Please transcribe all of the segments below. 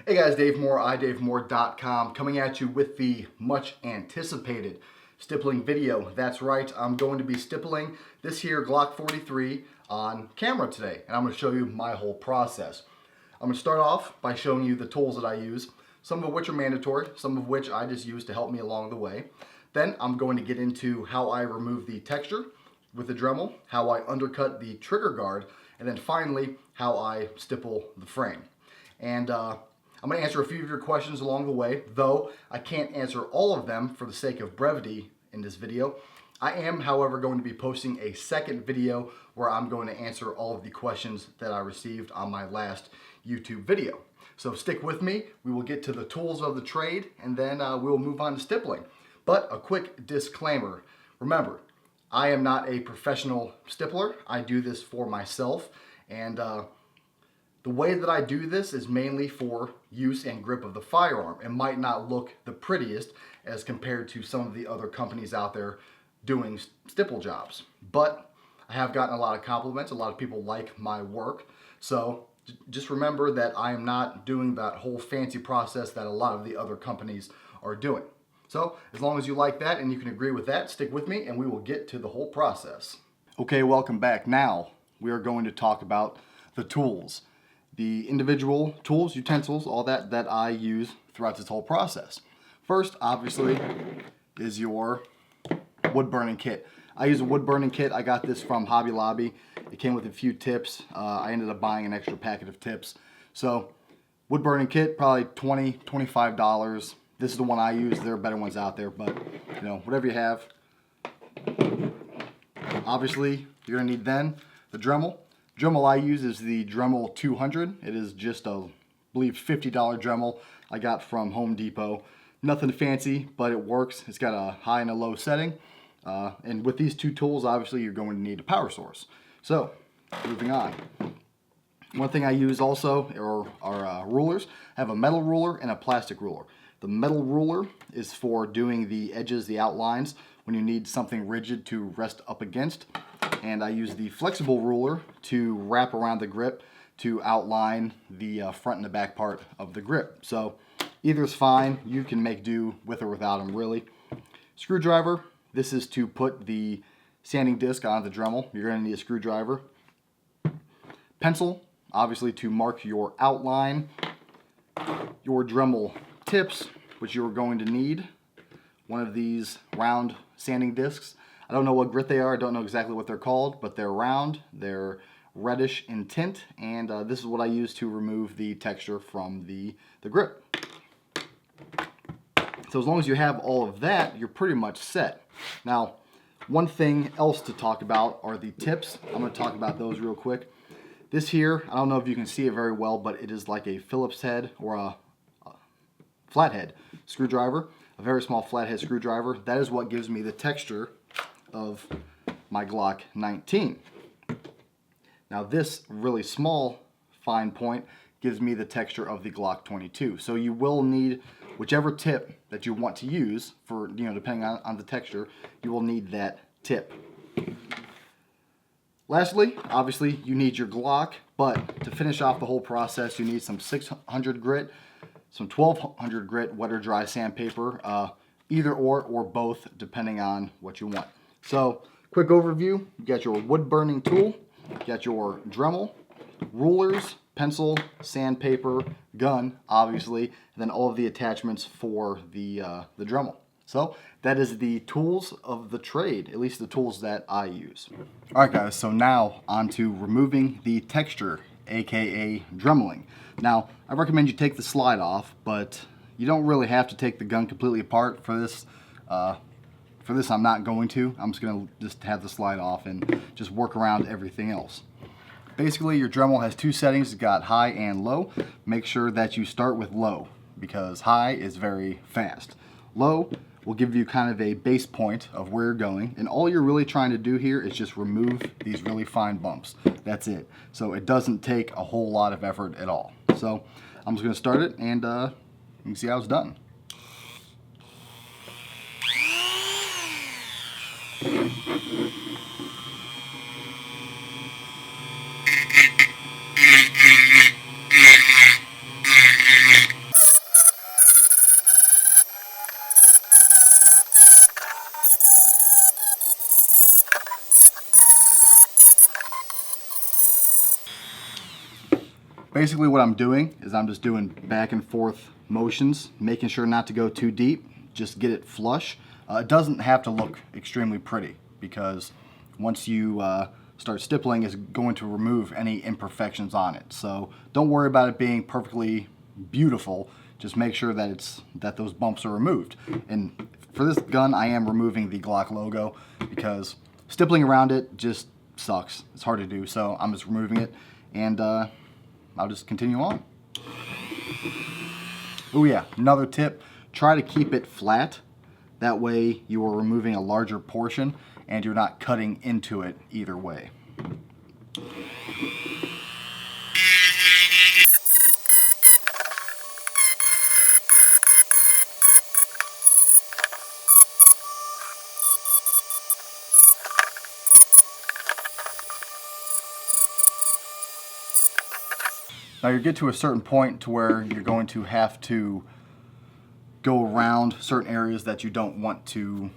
Hey guys, Dave Moore, idavemore.com, coming at you with the much anticipated stippling video. That's right, I'm going to be stippling this here Glock 43 on camera today, and I'm going to show you my whole process. I'm going to start off by showing you the tools that I use, some of which are mandatory, some of which I just use to help me along the way. Then I'm going to get into how I remove the texture with the Dremel, how I undercut the trigger guard, and then finally how I stipple the frame. And I'm going to answer a few of your questions along the way, though I can't answer all of them for the sake of brevity in this video. I am, however, going to be posting a second video where I'm going to answer all of the questions that I received on my last YouTube video. So stick with me, we will get to the tools of the trade, and then we'll move on to stippling. But a quick disclaimer, remember, I am not a professional stippler. I do this for myself, and the way that I do this is mainly for use and grip of the firearm. It might not look the prettiest as compared to some of the other companies out there doing stipple jobs, but I have gotten a lot of compliments. A lot of people like my work, so just remember that I am not doing that whole fancy process that a lot of the other companies are doing. So as long as you like that and you can agree with that, stick with me and we will get to the whole process. Okay, welcome back. Now we are going to talk about the tools. The individual tools, utensils, all that I use throughout this whole process. First, obviously, is your wood burning kit. I use a wood burning kit. I got this from Hobby Lobby. It came with a few tips. I ended up buying an extra packet of tips. So, wood burning kit, probably $20, $25. This is the one I use. There are better ones out there, but you know, whatever you have. Obviously, you're gonna need then the Dremel. Dremel I use is the Dremel 200. It is just a, I believe, $50 Dremel I got from Home Depot. Nothing fancy, but it works. It's got a high and a low setting. And with these two tools, obviously, you're going to need a power source. So, moving on. One thing I use also are rulers. I have a metal ruler and a plastic ruler. The metal ruler is for doing the edges, the outlines, when you need something rigid to rest up against. And I use the flexible ruler to wrap around the grip to outline the front and the back part of the grip. So either is fine. You can make do with or without them, really. Screwdriver. This is to put the sanding disc on the Dremel. You're going to need a screwdriver. Pencil, obviously, to mark your outline. Your Dremel tips, which you're going to need. One of these round sanding discs. I don't know what grit they are. I don't know exactly what they're called, but they're round. They're reddish in tint, and this is what I use to remove the texture from the grip. So as long as you have all of that, you're pretty much set. Now, one thing else to talk about are the tips. I'm going to talk about those real quick. This here, I don't know if you can see it very well, but it is like a Phillips head or a flathead screwdriver, a very small flathead screwdriver. That is what gives me the texture of my Glock 19. Now this really small fine point gives me the texture of the Glock 22. So you will need whichever tip that you want to use for, you know, depending on the texture, you will need that tip. Lastly, obviously you need your Glock, but to finish off the whole process, you need some 600 grit, some 1200 grit wet or dry sandpaper, either or both depending on what you want. So, quick overview, you got your wood burning tool, you got your Dremel, rulers, pencil, sandpaper, gun, obviously, and then all of the attachments for the Dremel. So, that is the tools of the trade, at least the tools that I use. Alright guys, so now on to removing the texture, aka Dremeling. Now, I recommend you take the slide off, but you don't really have to take the gun completely apart for this. For this, I'm not going to. I'm just going to have the slide off and just work around everything else. Basically, your Dremel has two settings. It's got high and low. Make sure that you start with low because high is very fast. Low will give you kind of a base point of where you're going, and all you're really trying to do here is just remove these really fine bumps. That's it. So it doesn't take a whole lot of effort at all. So I'm just going to start it, and you can see how it's done. Basically what I'm doing is I'm just doing back and forth motions, making sure not to go too deep, just get it flush. It doesn't have to look extremely pretty, because once you start stippling, it's going to remove any imperfections on it. So don't worry about it being perfectly beautiful. Just make sure that those bumps are removed. And for this gun, I am removing the Glock logo because stippling around it just sucks. It's hard to do, so I'm just removing it, and I'll just continue on. Oh yeah, another tip, try to keep it flat. That way you are removing a larger portion and you're not cutting into it either way. Now you get to a certain point to where you're going to have to go around certain areas that you don't want to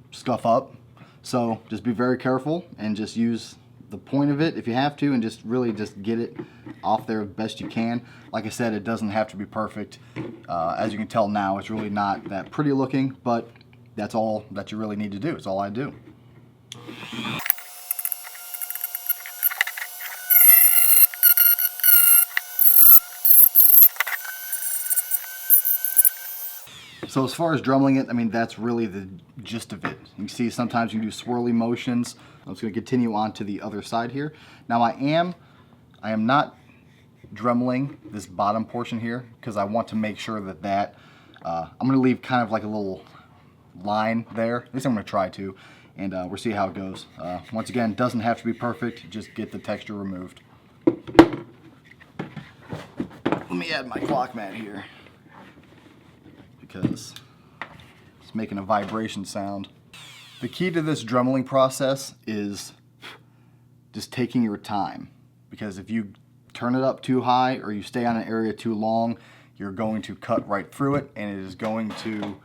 scuff up. So just be very careful and just use the point of it if you have to, and just really just get it off there the best you can. Like I said, it doesn't have to be perfect. As you can tell now, it's really not that pretty looking, but that's all that you really need to do. It's all I do. So as far as drumming it, I mean, that's really the gist of it. You can see sometimes you can do swirly motions. I'm just going to continue on to the other side here. Now I am not dremeling this bottom portion here because I want to make sure that I'm going to leave kind of like a little line there. At least I'm going to try to, and we'll see how it goes. Once again, doesn't have to be perfect. Just get the texture removed. Let me add my Glock mat here, because it's making a vibration sound. The key to this dremeling process is just taking your time, because if you turn it up too high or you stay on an area too long, you're going to cut right through it and it is going to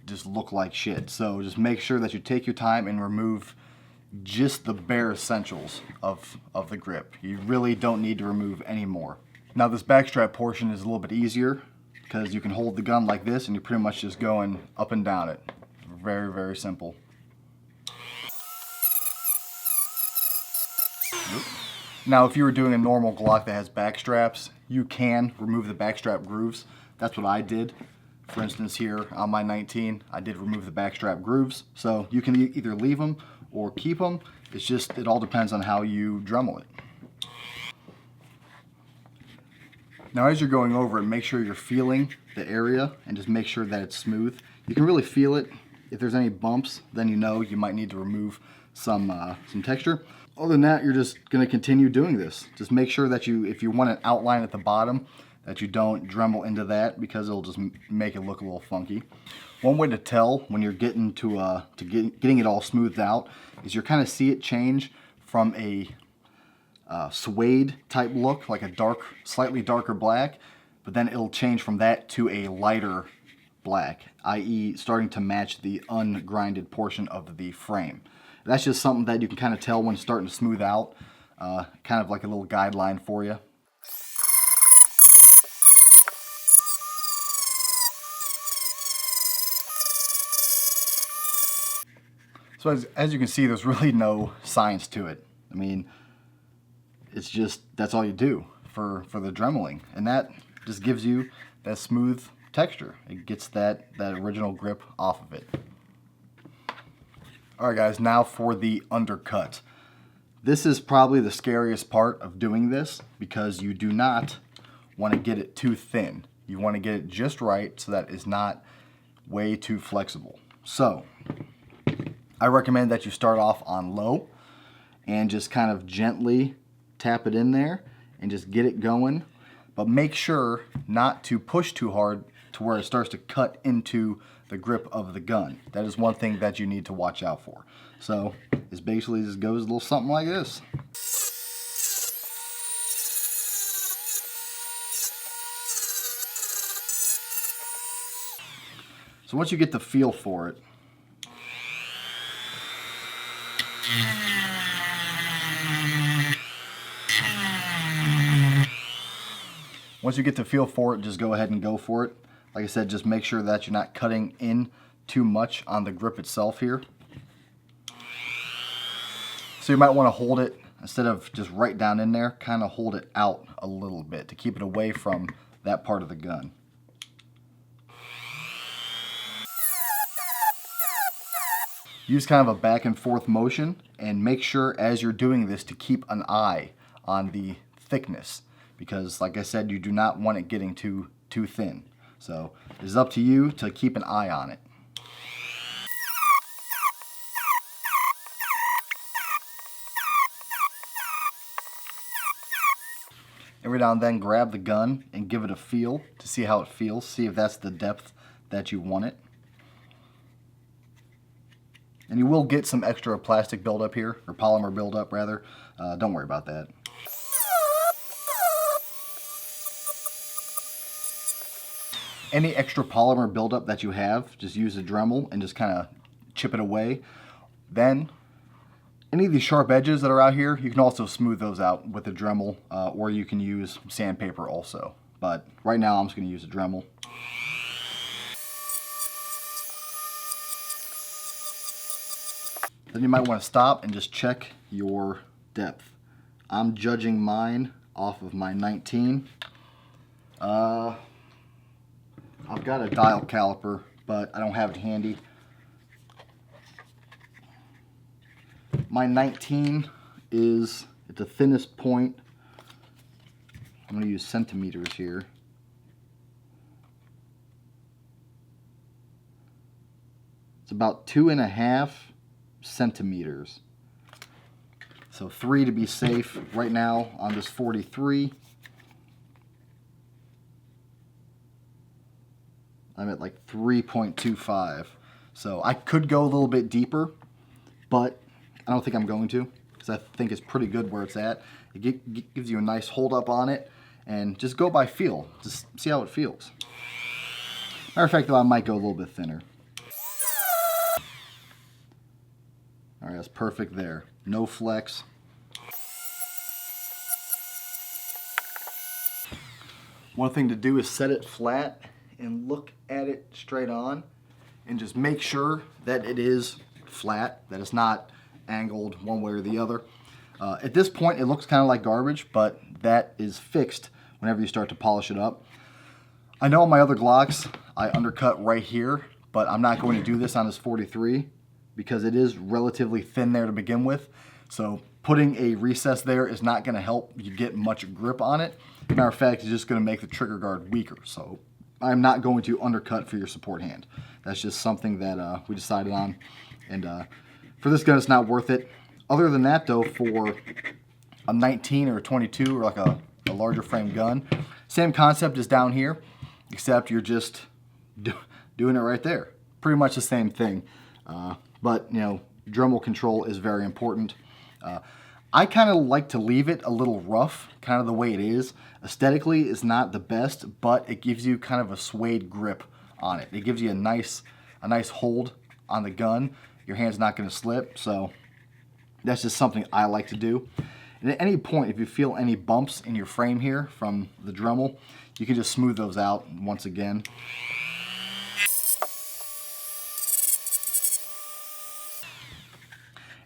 just look like shit. So just make sure that you take your time and remove just the bare essentials of the grip. You really don't need to remove any more. Now this backstrap portion is a little bit easier, because you can hold the gun like this and you're pretty much just going up and down it. Very, very simple. Now if you were doing a normal Glock that has back straps, you can remove the backstrap grooves. That's what I did. For instance, here on my 19, I did remove the backstrap grooves. So you can either leave them or keep them. It all depends on how you dremel it. Now as you're going over it, make sure you're feeling the area and just make sure that it's smooth. You can really feel it. If there's any bumps, then you know you might need to remove some texture. Other than that, you're just going to continue doing this. Just make sure that if you want an outline at the bottom, that you don't dremel into that, because it'll just make it look a little funky. One way to tell when you're getting getting it all smoothed out is you kind of see it change from a suede type look, like a slightly darker black, but then it'll change from that to a lighter black, i.e. starting to match the ungrinded portion of the frame. That's just something that you can kind of tell when it's starting to smooth out, kind of like a little guideline for you. So as you can see, there's really no science to it. I mean, it's just, that's all you do for the dremeling, and that just gives you that smooth texture. It gets that original grip off of it. Alright guys, now for the undercut. This is probably the scariest part of doing this, because you do not want to get it too thin. You want to get it just right so that it's not way too flexible. So I recommend that you start off on low and just kind of gently tap it in there and just get it going, but make sure not to push too hard to where it starts to cut into the grip of the gun. That is one thing that you need to watch out for. So it basically just goes a little something like this. So once you get the feel for it, Once you get the feel for it, just go ahead and go for it. Like I said, just make sure that you're not cutting in too much on the grip itself here. So you might want to hold it, instead of just right down in there, kind of hold it out a little bit to keep it away from that part of the gun. Use kind of a back and forth motion, and make sure as you're doing this to keep an eye on the thickness, because like I said, you do not want it getting too thin. So it's up to you to keep an eye on it. Every now and then grab the gun and give it a feel to see how it feels, see if that's the depth that you want it. And you will get some extra plastic buildup here, or polymer buildup rather. Don't worry about that. Any extra polymer buildup that you have, just use a Dremel and just kind of chip it away. Then, any of these sharp edges that are out here, you can also smooth those out with a Dremel, or you can use sandpaper also. But right now I'm just going to use a Dremel. Then you might want to stop and just check your depth. I'm judging mine off of my 19. I've got a dial caliper, but I don't have it handy. My 19 is at the thinnest point. I'm going to use centimeters here. It's about 2.5 centimeters. So 3 to be safe. Right now on this 43, I'm at like 3.25. So I could go a little bit deeper, but I don't think I'm going to, because I think it's pretty good where it's at. It gives you a nice hold up on it, and just go by feel. Just see how it feels. Matter of fact, though, I might go a little bit thinner. All right, that's perfect there. No flex. One thing to do is set it flat and look at it straight on, and just make sure that it is flat, that it's not angled one way or the other. At this point, it looks kind of like garbage, but that is fixed whenever you start to polish it up. I know on my other Glocks, I undercut right here, but I'm not going to do this on this 43 because it is relatively thin there to begin with. So putting a recess there is not going to help you get much grip on it. Matter of fact, it's just going to make the trigger guard weaker. So I'm not going to undercut for your support hand. That's just something that we decided on. And for this gun, it's not worth it. Other than that, though, for a 19 or a 22 or like a larger frame gun, same concept as down here, except you're just doing it right there. Pretty much the same thing. But, you know, Dremel control is very important. I kind of like to leave it a little rough, kind of the way it is. Aesthetically, it's not the best, but it gives you kind of a suede grip on it. It gives you a nice hold on the gun. Your hand's not going to slip, so that's just something I like to do. And at any point, if you feel any bumps in your frame here from the Dremel, you can just smooth those out once again.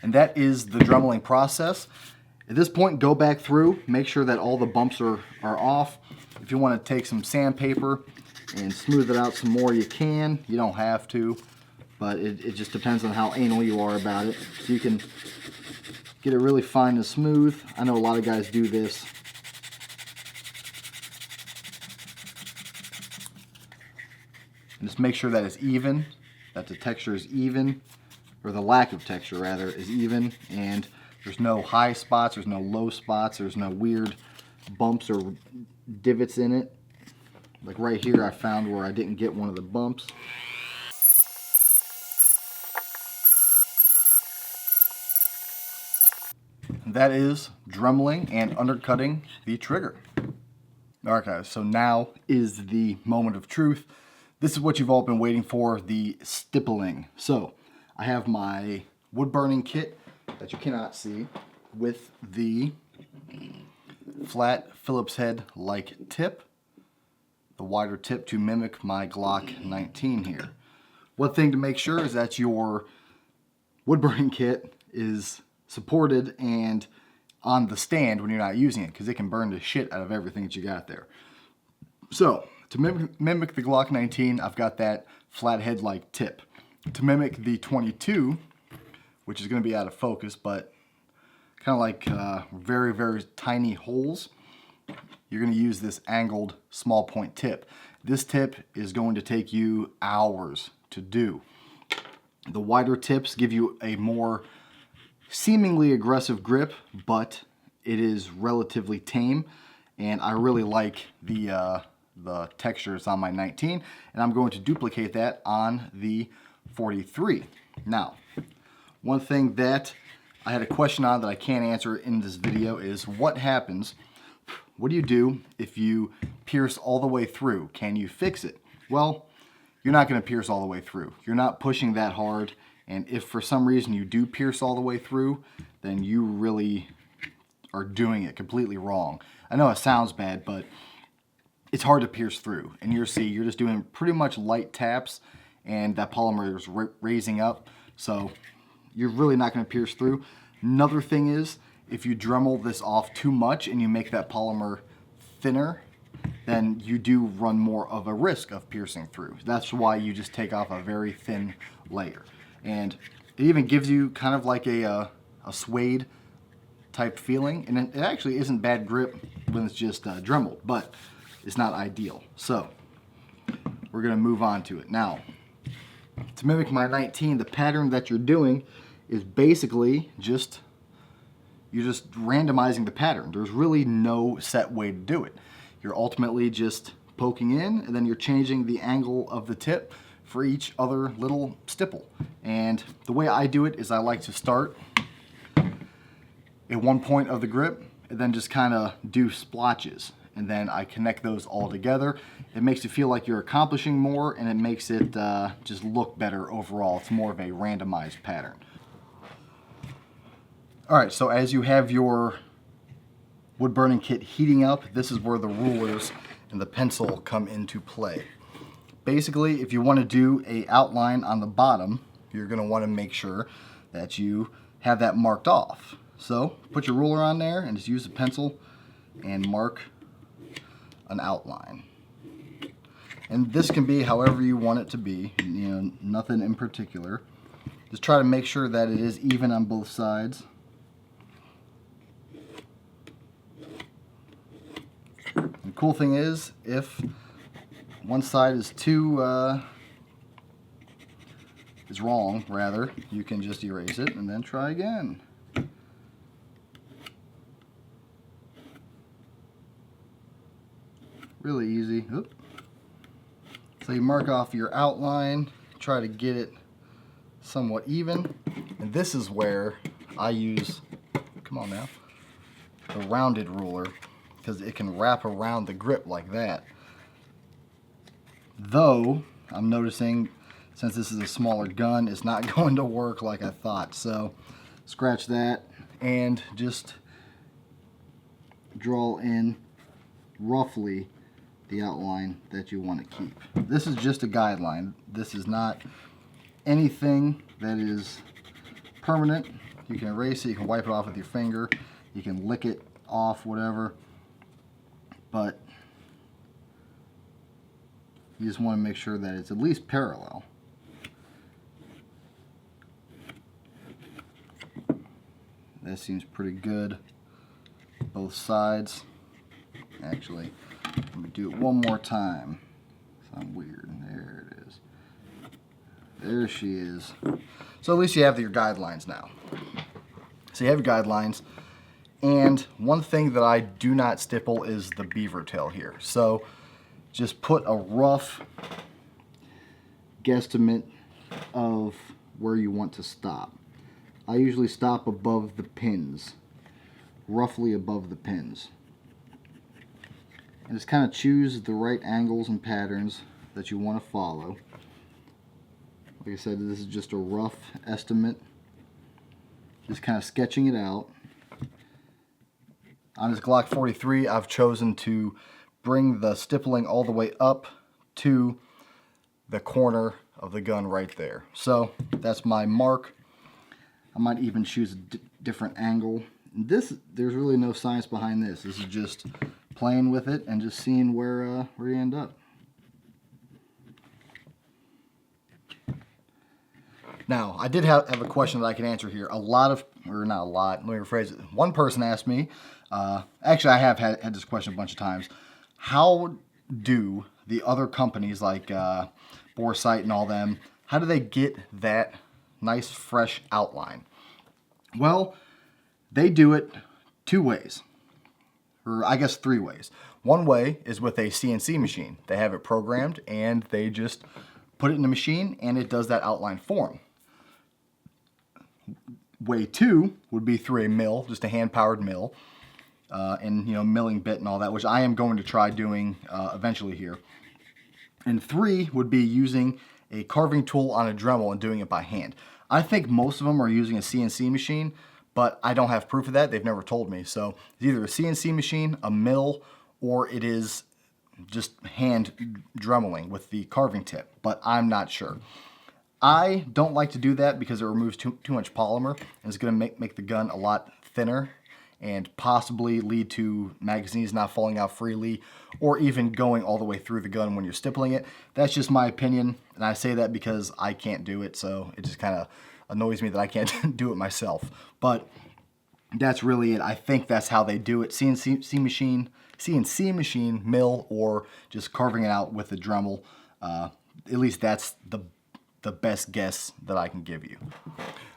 And that is the Dremeling process. At this point, go back through, make sure that all the bumps are off. If you want to take some sandpaper and smooth it out some more, you can. You don't have to, but it just depends on how anal you are about it. So you can get it really fine and smooth. I know a lot of guys do this. And just make sure that it's even, that the texture is even, or the lack of texture rather is even, and there's no high spots, there's no low spots, there's no weird bumps or divots in it. Like right here, I found where I didn't get one of the bumps. And that is Dremeling and undercutting the trigger. Alright guys, so now is the moment of truth. This is what you've all been waiting for, the Stippling. So, I have my wood burning kit that you cannot see with the flat Phillips head like tip. the wider tip to mimic my Glock 19 here. One thing to make sure is that your wood burning kit is supported and on the stand when you're not using it, because it can burn the shit out of everything that you got there. So, to mimic the Glock 19, I've got that flathead-like tip. To mimic the 22, which is going to be out of focus, but kind of like very, very tiny holes, you're going to use this angled small point tip. This tip is going to take you hours to do. The wider tips give you a more seemingly aggressive grip, but it is relatively tame, and I really like the textures on my 19, and I'm going to duplicate that on the 43. Now, one thing that I had a question on that I can't answer in this video is what do you do if you pierce all the way through? Can you fix it? Well, you're not going to pierce all the way through. You're not pushing that hard, and if for some reason you do pierce all the way through, then you really are doing it completely wrong. I know it sounds bad, but it's hard to pierce through, and you're just doing pretty much light taps, and that polymer is raising up, so you're really not going to pierce through. Another thing is, if you Dremel this off too much and you make that polymer thinner, then you do run more of a risk of piercing through. That's why you just take off a very thin layer. And it even gives you kind of like a suede type feeling, and it actually isn't bad grip when it's just Dremeled, but it's not ideal. So we're going to move on to it. Now, to mimic my 19, the pattern that you're doing is basically you're just randomizing the pattern. There's really no set way to do it. You're ultimately just poking in, and then you're changing the angle of the tip for each other little stipple. And the way I do it is I like to start at one point of the grip and then just kind of do splotches, and then I connect those all together. It makes it feel like you're accomplishing more, and it makes it just look better overall. It's more of a randomized pattern. Alright, so as you have your wood burning kit heating up, this is where the rulers and the pencil come into play. Basically, if you want to do an outline on the bottom, you're going to want to make sure that you have that marked off. So put your ruler on there and just use the pencil and mark an outline. And this can be however you want it to be, nothing in particular. Just try to make sure that it is even on both sides. The cool thing is, if one side is wrong, you can just erase it and then try again. Really easy. Oop. So you mark off your outline, try to get it somewhat even, and this is where I use, come on now, the rounded ruler, because it can wrap around the grip like that. Though, I'm noticing, since this is a smaller gun, it's not going to work like I thought. So, scratch that and just draw in roughly the outline that you want to keep. This is just a guideline. This is not anything that is permanent. You can erase it, you can wipe it off with your finger, you can lick it off, whatever. But you just want to make sure that it's at least parallel. That seems pretty good. Both sides. Actually, let me do it one more time. Sounds weird. There it is. There she is. So at least you have your guidelines now. So you have your guidelines. And one thing that I do not stipple is the beaver tail here. So just put a rough guesstimate of where you want to stop. I usually stop above the pins, roughly above the pins. And just kind of choose the right angles and patterns that you want to follow. Like I said, this is just a rough estimate. Just kind of sketching it out. On this Glock 43, I've chosen to bring the stippling all the way up to the corner of the gun right there. So that's my mark. I might even choose a different angle. There's really no science behind this. This is just playing with it and just seeing where you end up. Now, I did have a question that I can answer here. Not a lot, let me rephrase it. One person asked me, actually I have had this question a bunch of times, how do the other companies like Boresight and all them, how do they get that nice fresh outline? Well, they do it two ways, or I guess three ways. One way is with a CNC machine. They have it programmed and they just put it in the machine and it does that outline for them. Way two would be through a mill, just a hand-powered mill, and milling bit and all that, which I am going to try doing eventually here. And three would be using a carving tool on a Dremel and doing it by hand. I think most of them are using a CNC machine, but I don't have proof of that. They've never told me. So it's either a CNC machine, a mill, or it is just hand dremeling with the carving tip, but I'm not sure. I don't like to do that because it removes too much polymer and it's going to make the gun a lot thinner and possibly lead to magazines not falling out freely or even going all the way through the gun when you're stippling it. That's just my opinion, and I say that because I can't do it, so it just kind of annoys me that I can't do it myself. But that's really it. I think that's how they do it. CNC machine, mill, or just carving it out with a Dremel. At least that's the best guess that I can give you.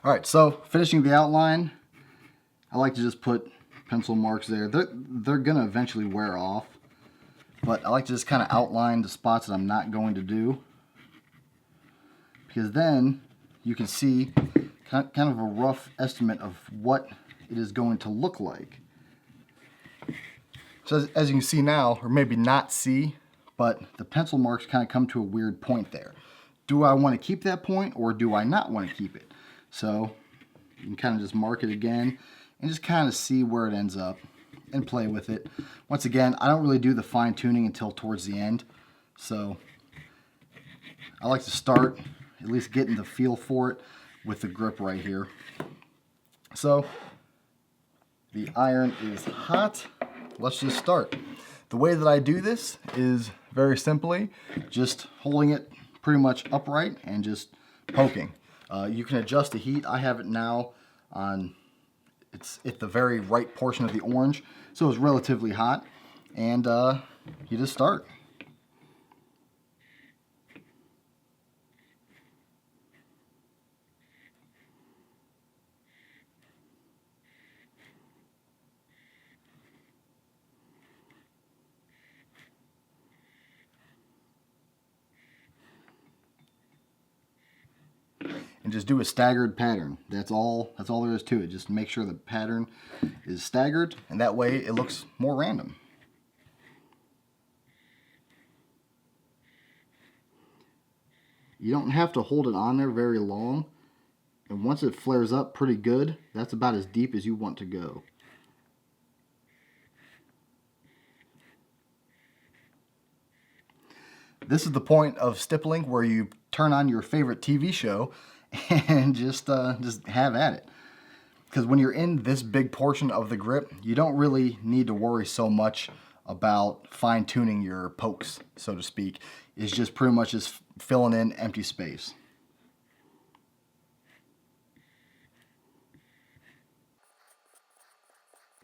All right, so finishing the outline, I like to just put pencil marks there. They're gonna eventually wear off, but I like to just kind of outline the spots that I'm not going to do, because then you can see kind of a rough estimate of what it is going to look like. So as you can see now, or maybe not see, but the pencil marks kind of come to a weird point there. Do I want to keep that point or do I not want to keep it? So you can kind of just mark it again and just kind of see where it ends up and play with it. Once again, I don't really do the fine tuning until towards the end. So I like to start at least getting the feel for it with the grip right here. So the iron is hot. Let's just start. The way that I do this is very simply just holding it pretty much upright and just poking. You can adjust the heat. I have it now on, it's at the very right portion of the orange, so it's relatively hot, and you just start. And just do a staggered pattern. That's all there is to it. Just make sure the pattern is staggered, and that way it looks more random. You don't have to hold it on there very long, and once it flares up pretty good, that's about as deep as you want to go. This is the point of stippling where you turn on your favorite TV show and just have at it. Because when you're in this big portion of the grip, you don't really need to worry so much about fine-tuning your pokes, so to speak. It's just pretty much just filling in empty space.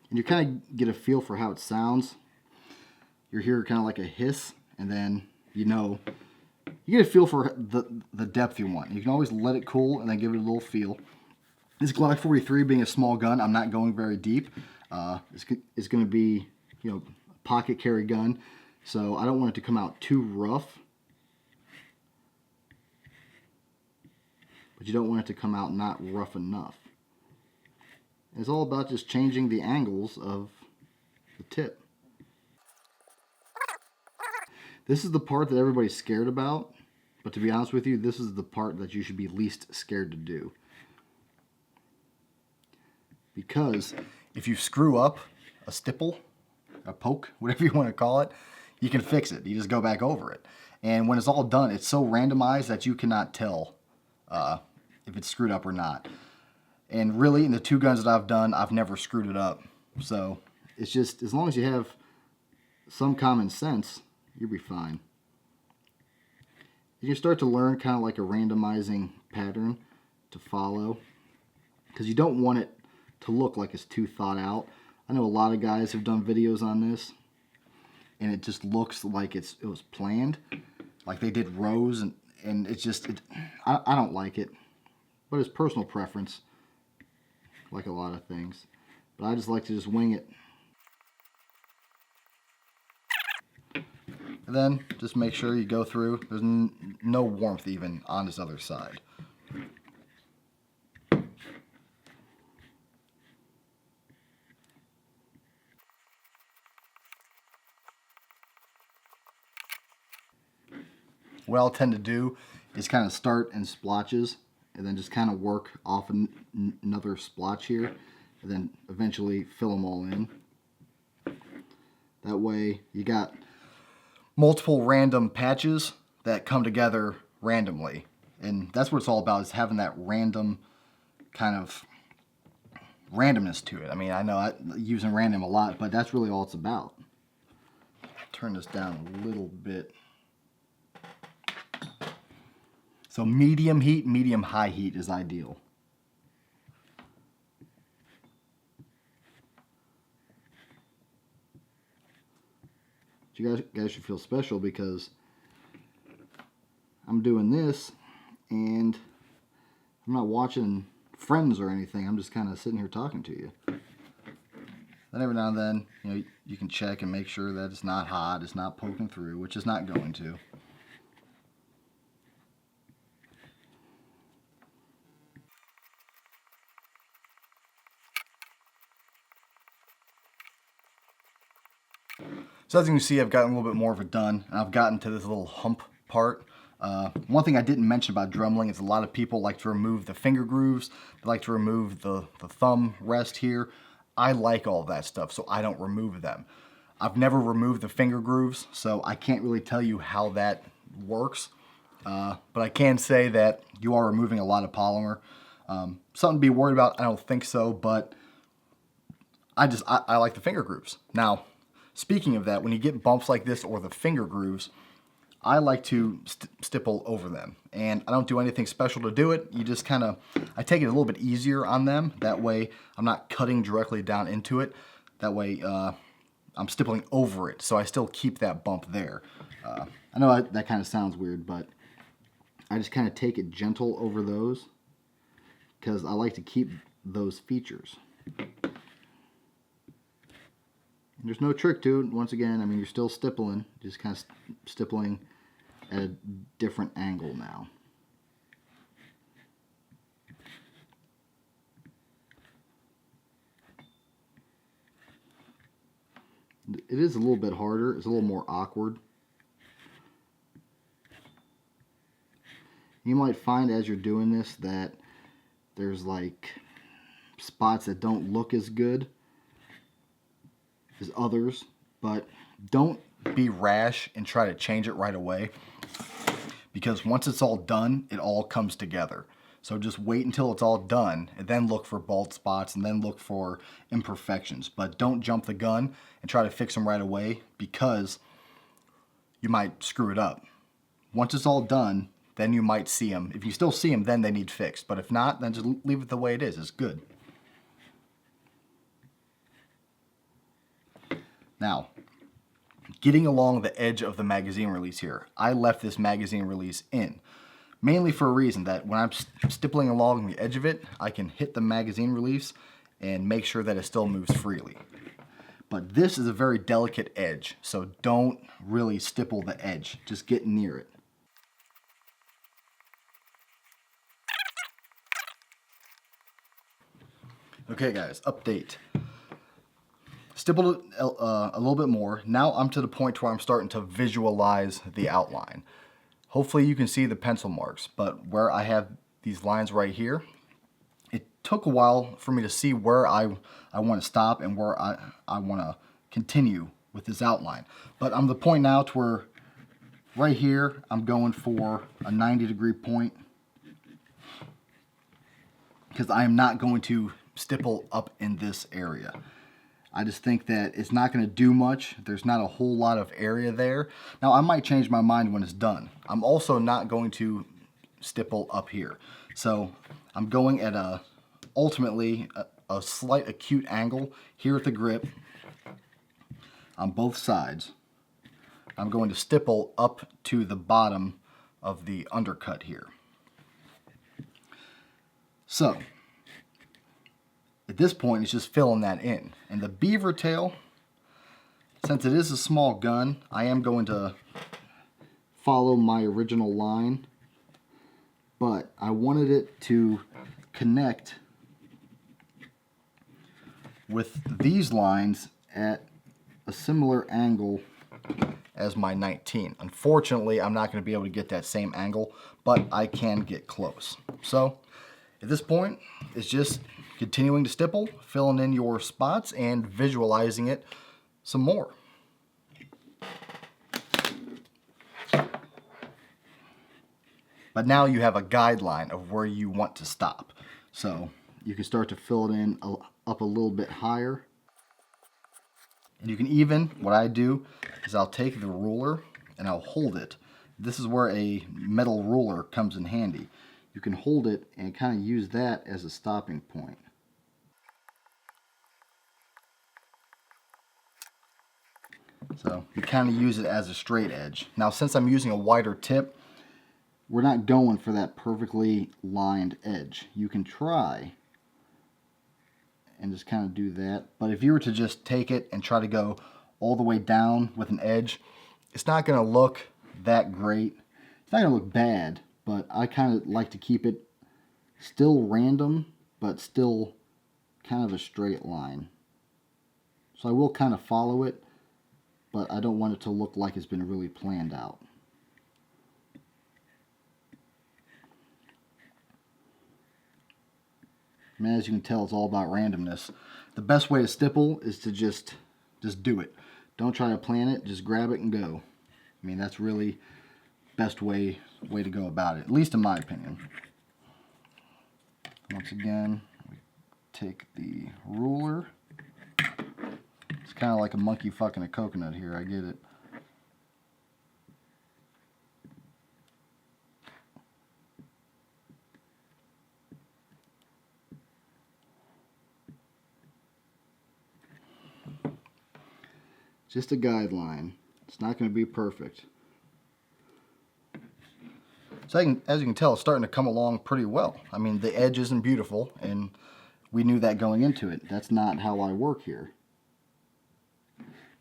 And you kind of get a feel for how it sounds. You hear kind of like a hiss, and then you get a feel for the depth you want. You can always let it cool and then give it a little feel. This Glock 43 being a small gun, I'm not going very deep. It's going to be, a pocket carry gun, so I don't want it to come out too rough. But you don't want it to come out not rough enough. It's all about just changing the angles of the tip. This is the part that everybody's scared about, but to be honest with you, this is the part that you should be least scared to do. Because if you screw up a stipple, a poke, whatever you want to call it, you can fix it. You just go back over it. And when it's all done, it's so randomized that you cannot tell if it's screwed up or not. And really, in the 2 guns that I've done, I've never screwed it up. So it's just, as long as you have some common sense, you'll be fine. You start to learn kind of like a randomizing pattern to follow, because you don't want it to look like it's too thought out. I know a lot of guys have done videos on this, and it just looks like it was planned, like they did rows, and it's just, I don't like it, but it's personal preference, like a lot of things. But I just like to just wing it. And then just make sure you go through. There's no warmth even on this other side. What I'll tend to do is kind of start in splotches and then just kind of work off another splotch here, and then eventually fill them all in. That way you got multiple random patches that come together randomly. And that's what it's all about, is having that random kind of randomness to it. I mean, I know I'm using random a lot, but that's really all it's about. Turn this down a little bit. So medium heat, medium high heat is ideal. You guys should feel special, because I'm doing this and I'm not watching Friends or anything. I'm just kind of sitting here talking to you. Then every now and then, you know, you can check and make sure that it's not hot, it's not poking through, which it's not going to. So as you can see, I've gotten a little bit more of it done, and I've gotten to this little hump part. One thing I didn't mention about drumming is a lot of people like to remove the finger grooves. They like to remove the thumb rest here. I like all that stuff, so I don't remove them. I've never removed the finger grooves, so I can't really tell you how that works. But I can say that you are removing a lot of polymer. Something to be worried about? I don't think so, but I like the finger grooves. Now, speaking of that, when you get bumps like this or the finger grooves, I like to stipple over them. And I don't do anything special to do it. You just kind of, I take it a little bit easier on them. That way I'm not cutting directly down into it. That way I'm stippling over it, so I still keep that bump there. I know that kind of sounds weird, but I just kind of take it gentle over those, because I like to keep those features. There's no trick to it. Once again, I mean, you're still stippling, just kind of stippling at a different angle now. It is a little bit harder. It's a little more awkward. You might find as you're doing this that there's like spots that don't look as good as others, but don't be rash and try to change it right away, because once it's all done, it all comes together. So just wait until it's all done and then look for bald spots and then look for imperfections. But don't jump the gun and try to fix them right away, because you might screw it up. Once it's all done, then you might see them. If you still see them, then they need fixed. But if not, then just leave it the way it is. It's good. Now, getting along the edge of the magazine release here, I left this magazine release in, mainly for a reason that when I'm stippling along the edge of it, I can hit the magazine release and make sure that it still moves freely. But this is a very delicate edge, so don't really stipple the edge, just get near it. Okay guys, update. Stippled it a little bit more. Now I'm to the point where I'm starting to visualize the outline. Hopefully you can see the pencil marks, but where I have these lines right here, it took a while for me to see where I want to stop and where I want to continue with this outline. But I'm at the point now to where right here I'm going for a 90-degree point, because I am not going to stipple up in this area. I just think that it's not going to do much. There's not a whole lot of area there. Now, I might change my mind when it's done. I'm also not going to stipple up here. So I'm going at ultimately a slight acute angle here at the grip on both sides. I'm going to stipple up to the bottom of the undercut here. So at this point, it's just filling that in. And the beaver tail, since it is a small gun, I am going to follow my original line, but I wanted it to connect with these lines at a similar angle as my 19. Unfortunately, I'm not going to be able to get that same angle, but I can get close. So at this point, it's just continuing to stipple, filling in your spots, and visualizing it some more. But now you have a guideline of where you want to stop. So you can start to fill it in up a little bit higher. And you can even, what I do is I'll take the ruler and I'll hold it. This is where a metal ruler comes in handy. You can hold it and kind of use that as a stopping point. So you kind of use it as a straight edge. Now, since I'm using a wider tip, we're not going for that perfectly lined edge. You can try and just kind of do that. But if you were to just take it and try to go all the way down with an edge, it's not going to look that great. It's not going to look bad, but I kind of like to keep it still random, but still kind of a straight line. So I will kind of follow it, but I don't want it to look like it's been really planned out. I mean, as you can tell, it's all about randomness. The best way to stipple is to just do it. Don't try to plan it, just grab it and go. I mean, that's really best way to go about it, at least in my opinion. Once again, we take the ruler. It's kind of like a monkey fucking a coconut here, I get it. Just a guideline. It's not going to be perfect. So as you can tell, it's starting to come along pretty well. I mean, the edge isn't beautiful, and we knew that going into it. That's not how I work here.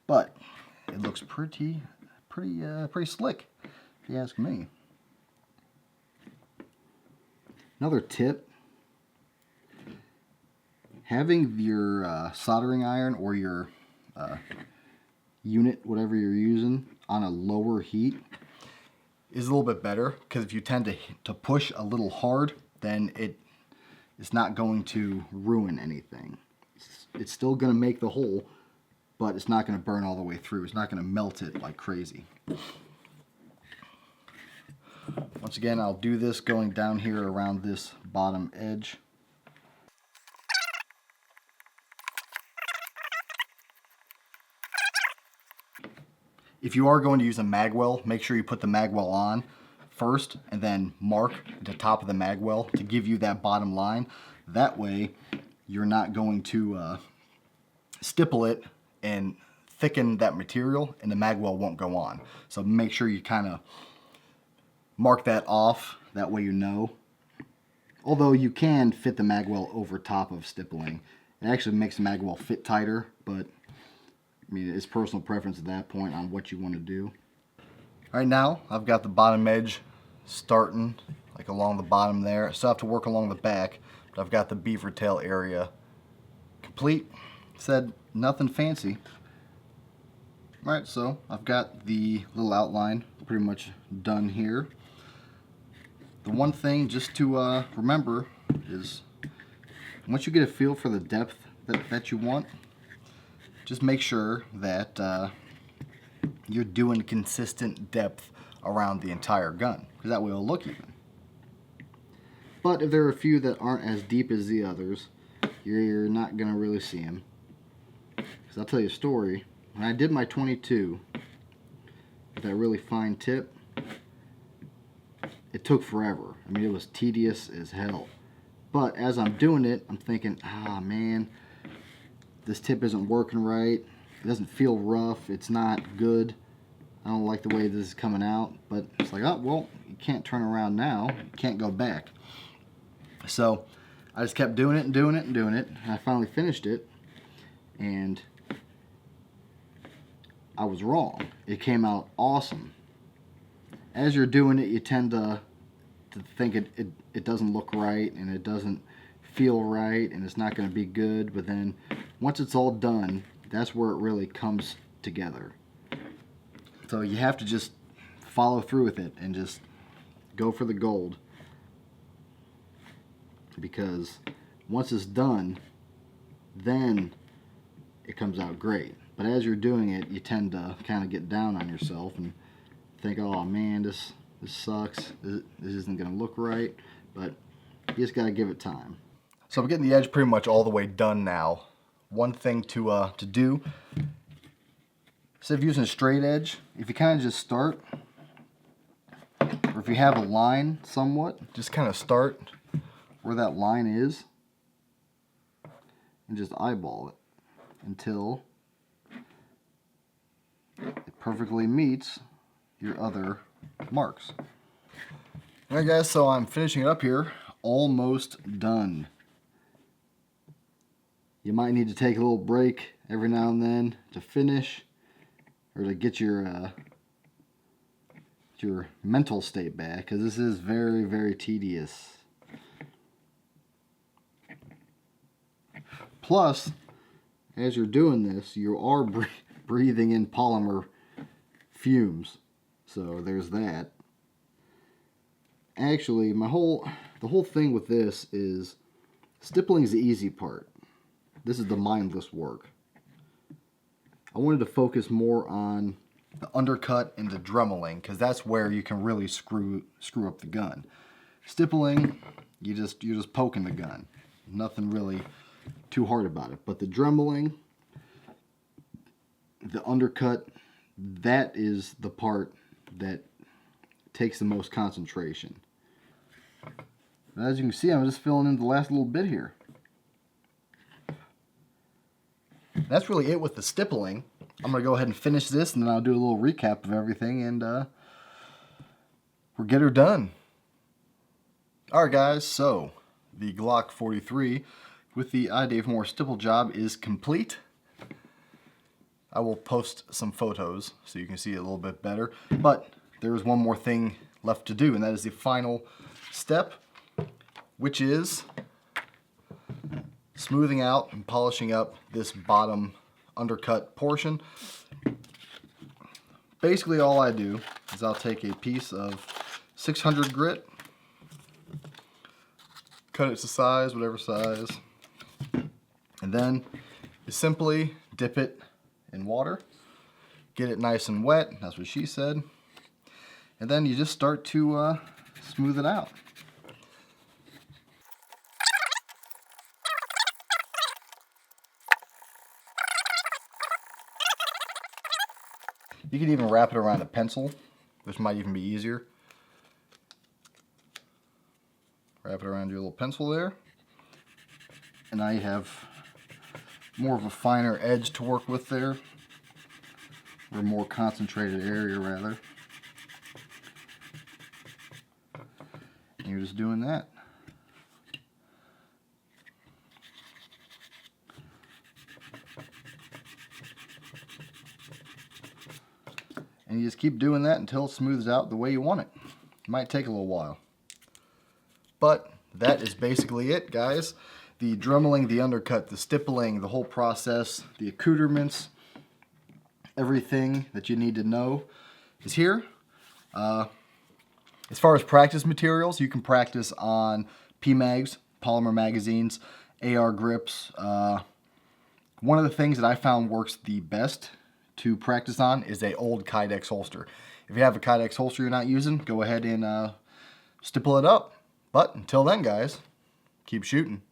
But it looks pretty slick, if you ask me. Another tip: having your soldering iron or your unit, whatever you're using, on a lower heat is a little bit better, because if you tend to push a little hard, then it's not going to ruin anything. It's still going to make the hole, but it's not going to burn all the way through. It's not going to melt it like crazy. Once again, I'll do this going down here around this bottom edge. If you are going to use a magwell, make sure you put the magwell on first and then mark the top of the magwell to give you that bottom line. That way, you're not going to stipple it and thicken that material, and the magwell won't go on. So make sure you kind of mark that off, that way you know. Although you can fit the magwell over top of stippling. It actually makes the magwell fit tighter, but I mean, it's personal preference at that point on what you want to do. Right now, I've got the bottom edge starting like along the bottom there. I still have to work along the back, but I've got the beaver tail area complete. Said nothing fancy. Alright, so I've got the little outline pretty much done here. The one thing just to remember is once you get a feel for the depth that you want, just make sure that you're doing consistent depth around the entire gun, because that way it'll look even. But if there are a few that aren't as deep as the others, you're not going to really see them. Because I'll tell you a story. When I did my 22 with that really fine tip, it took forever. I mean, it was tedious as hell. But as I'm doing it, I'm thinking, ah, man, this tip isn't working right. It doesn't feel rough. It's not good. I don't like the way this is coming out. But it's like, oh, well, you can't turn around now. You can't go back. So I just kept doing it and doing it and doing it. And I finally finished it. And I was wrong. It came out awesome. As you're doing it, you tend to think it doesn't look right and it doesn't feel right and it's not going to be good. But then once it's all done, that's where it really comes together. So you have to just follow through with it and just go for the gold. Because once it's done, then it comes out great. But as you're doing it, you tend to kind of get down on yourself and think, oh man, this sucks. This isn't going to look right. But you just got to give it time. So I'm getting the edge pretty much all the way done now. One thing to do, instead of using a straight edge, if you kind of just start, or if you have a line somewhat, just kind of start where that line is and just eyeball it until it perfectly meets your other marks. Alright guys, so I'm finishing it up here. Almost done. You might need to take a little break every now and then to finish or to get your mental state back, because this is very, very tedious. Plus, as you're doing this, you are breathing in polymer fumes. So there's that. Actually, the whole thing with this is stippling is the easy part. This is the mindless work. I wanted to focus more on the undercut and the dremeling, because that's where you can really screw up the gun. Stippling, you're just poking the gun. Nothing really too hard about it. But the dremeling, the undercut, that is the part that takes the most concentration. And as you can see, I'm just filling in the last little bit here. That's really it with the stippling. I'm going to go ahead and finish this, and then I'll do a little recap of everything, and we'll get her done. Alright guys, so the Glock 43 with the I Dave Moore stipple job is complete. I will post some photos so you can see it a little bit better. But there is one more thing left to do, and that is the final step, which is smoothing out and polishing up this bottom undercut portion. Basically all I do is I'll take a piece of 600 grit, cut it to size, whatever size, and then you simply dip it in water, get it nice and wet, that's what she said, and then you just start to smooth it out. You can even wrap it around a pencil, which might even be easier. Wrap it around your little pencil there. And now you have more of a finer edge to work with there, or a more concentrated area rather. And you're just doing that. And you just keep doing that until it smooths out the way you want it. It might take a little while. But that is basically it, guys. The dremeling, the undercut, the stippling, the whole process, the accoutrements, everything that you need to know is here. As far as practice materials, you can practice on PMags, polymer magazines, AR grips. One of the things that I found works the best to practice on is a old Kydex holster. If you have a Kydex holster you're not using, go ahead and stipple it up. But until then, guys, keep shooting.